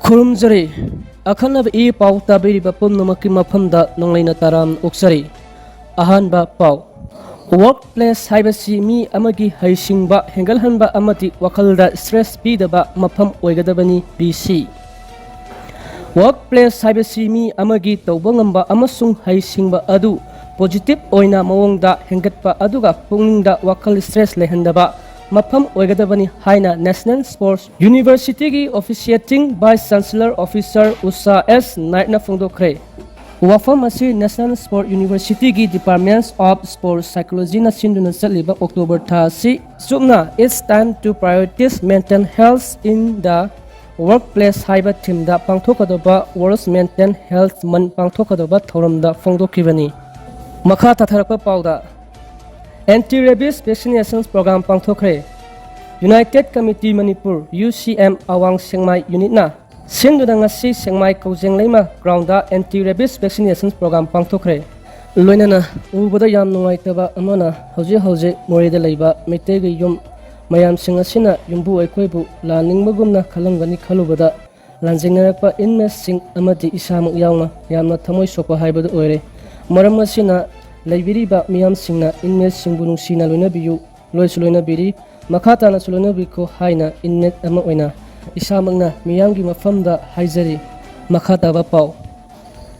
खुरुमजरी अखनब ई पाव ताबिरिबा पुमनमकी मफमदा नंगलेना ताराम उक्सरी अहानबा पाव वर्क प्लेस हाइबसी मी अमगी हैसिंगबा हेंगलहनबा अमति वखलदा स्ट्रेस पीदबा मफम ओइगदबनी बीसी वर्क प्लेस हाइबसी मी अमगी तौबंगंबा अमसुंग हैसिंगबा अदु पॉजिटिव ओइना मवोंगदा हेंगतपा अदुगा पुंगनिंगदा वखल स्ट्रेस लेहंदबा मफम ओइगदबनी हाइना नेशनल स्पोर्ट्स यूनिवर्सिटी की officiating vice chancellor officer Usha S नाइटना फोंदोखरे वफम असी नेशनल स्पोर्ट यूनिवर्सिटी की डिपार्टमेंट्स ऑफ स्पोर्ट्स साइकोलॉजी ना सिंधुना चलिबा अक्टोबर था सी सुबना it's time to prioritize mental health in the work place हाइबा थीम दा पांथोकदबा वर्ल्ड मेंटल हेल्थ मन पांथोकदबा थौरमदा फोंदोखिबनी मखा थाथरपा पाउदा एंटी-रेबीज वैक्सीनेशन प्रोग्राम पांथोखरे यूनाइटेड कमिटी मणिपुर UCM अवांग सेंगमाई यूनिटना सिंधुना ngasi Sengmai Koujenglema ground anti-rabies vaccination programme पांथोखरे लोइनना उबदा याम नुंगाइतबा अमना हौजे हौजे मोरेदा लैबा मेटेगी युम मयाम सिंग असिना युम्बु अखोइबु लानिंगबगुमना खलंगनी खलुबदा लांजिंगरपा इनमेस सिंग अमदि इसामु यावना यामना थमोइ सोपा हाइबदु ओइरे मरम असिना लैबिरिबा मियाम सिंगना इनमेस सिंगबु नुंसीना लोइनाबियु लोइसु लोइनाबिरि मखाताना सुलोइनाबिको हाइना इननेट अमा ओइना इसामगना मियामगी मफमदा हाइजरी मखाताबा पाव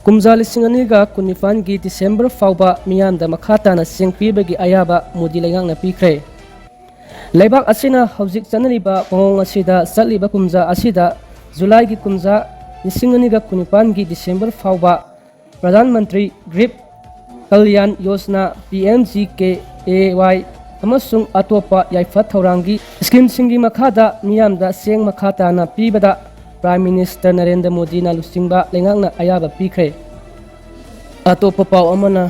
कुमजा लिसिंग अनिगा कुनिफानगी डिसेंबर फावबा मियामदा मखाताना सिंग पीबगी अयाबा मुदी लेंगांगना पीख्रे लेबाक असिना हौजिक चनरिबा मौंग असिदा चलिबा कुमजा असिदा जुलाई की कुमजा लिसिंग अनिगा कुनिफानगी डिसेंबर फावबा प्रधानमंत्री गरीब कल्याण योजना PMGKAY अमसुंग अतोपा याइफा थौरांगी स्कीम सिंगी मखादा मियामदा सेंग मखाताना पीबदा प्राइम मिनिस्टर नरेंद्र मोदी ना लुसिंगबा लेंगांगना अयाबा पीख्रे अतोपा पाव अमना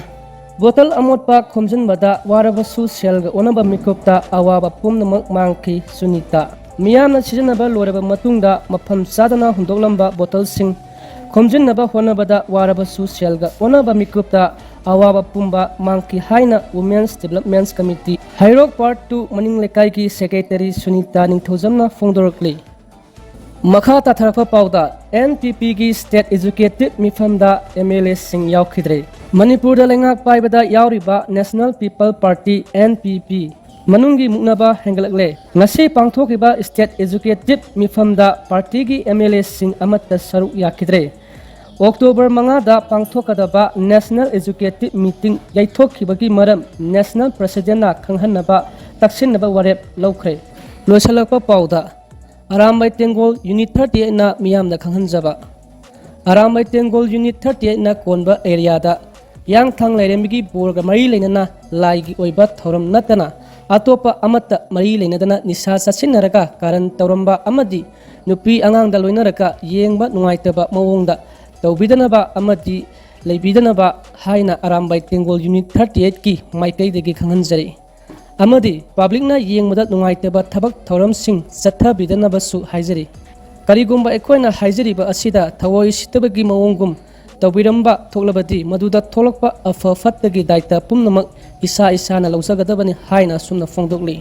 बोतल amotpa Khomjinbada Warabasu Selga Onnaba Mitkupta Awaba Pumba Mangkhi SUNITA मियामना सिजनबा लोरबा मतुंगदा मफम सादना हुंदोलंबा बोतल सिंग Khomjinbada Onnabada Warabasu Selga Onnaba Mitkupta Awaba Pumba Mangkhi हाइना women's developments committee Hairok part 2 Maning Leikai की सेक्रेटरी सुनीता निंगथौजमना फोंदोरकली मखा ताथरफा पाउदा NPP की स्टेट एजुकेटिव मिफमदा MLA सिंग यावखिद्रे मणिपुर लेंगाक पाइबदा यावरिबा नेशनल पीपल पार्टी NPP मनुंगी मुक्नबा हेंगलकले ngasi पांथोकिबा स्टेट एजुकेटिव मिफमदा पार्टी की MLA सिंग अमत सरुक याखिद्रे अक्टोबर 5 दा पांथोकदबा नेशनल एजुकेटिव मीटिंग याइथोखिबगी मरम नेशनल प्रेसिडेंटना खंगहनबा तक्सिनबा वरेप लौख्रे लोसलकपा पाउदा अरामबाई तेंगोल यूनिट 38 ना मियामदा खंगहनजबा अरामबाई तेंगोल यूनिट 38 ना कोनबा एरियादा यांगथांग लेरेमगी बोरगा मरी लेनना लाइगी ओइबा थौरम नतना अतोपा अमत मरी लेनदना निसा ससिनरगा कारण तौरंबा अमदी नुपी अंगांगदा लोइनरका येंगबा नुंगाइतबा मवोंगदा तौबिदनबा अमदी लेबिदनबा हाइना अरामबाई तेंगोल यूनिट 38 की माइकैदगी खंगहनजरी अमदी पब्लिकना येंगबदा नुंगाइतबा थबक थौरमसिंग चत्थबिदनबसु हाइजरी करिगुंबा एकोइना हाइजरीबा असिदा थवोइ सितबगी मवोंगुम तौबिरंबा थोलबदी मदुदा थोलकपा अफफत्तगी दायित्व पुमनमक इसा इसाना लौजगदबनी हाइना सुमना फोंदोकली।